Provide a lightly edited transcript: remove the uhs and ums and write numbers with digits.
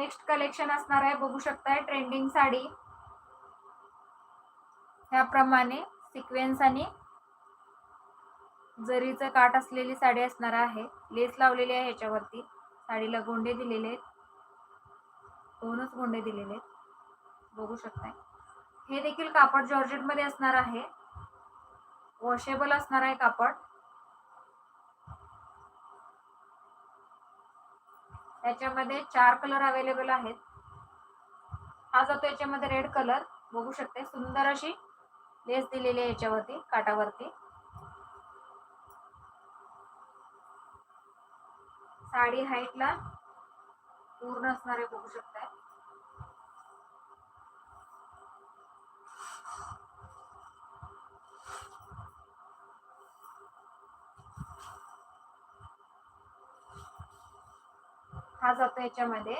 Next collection असणार आहे, बघू शकताय ट्रेंडिंग साडी. ह्याप्रमाणे सिक्वेन्स आणि जरीचं काठ असलेली साडी असणार आहे. लेस लावलेली आहे ह्याच्यावरती. साडीला गोंडे दिलेले आहेत, 2च गोंडे दिलेले आहेत, बघू शकताय. हे देखील कापड जॉर्जेट मध्ये असणार आहे. वॉशेबल असणार आहे कापड. याच्यामध्ये 4 कलर अवेलेबल आहेत. हा जातो याच्यामध्ये रेड कलर, बघू शकते. सुंदर अशी लेस दिलेली आहे याच्यावरती काठावरती. साडी हाईटला पूर्ण असणार आहे, बघू शकताय. हा जातो याच्यामध्ये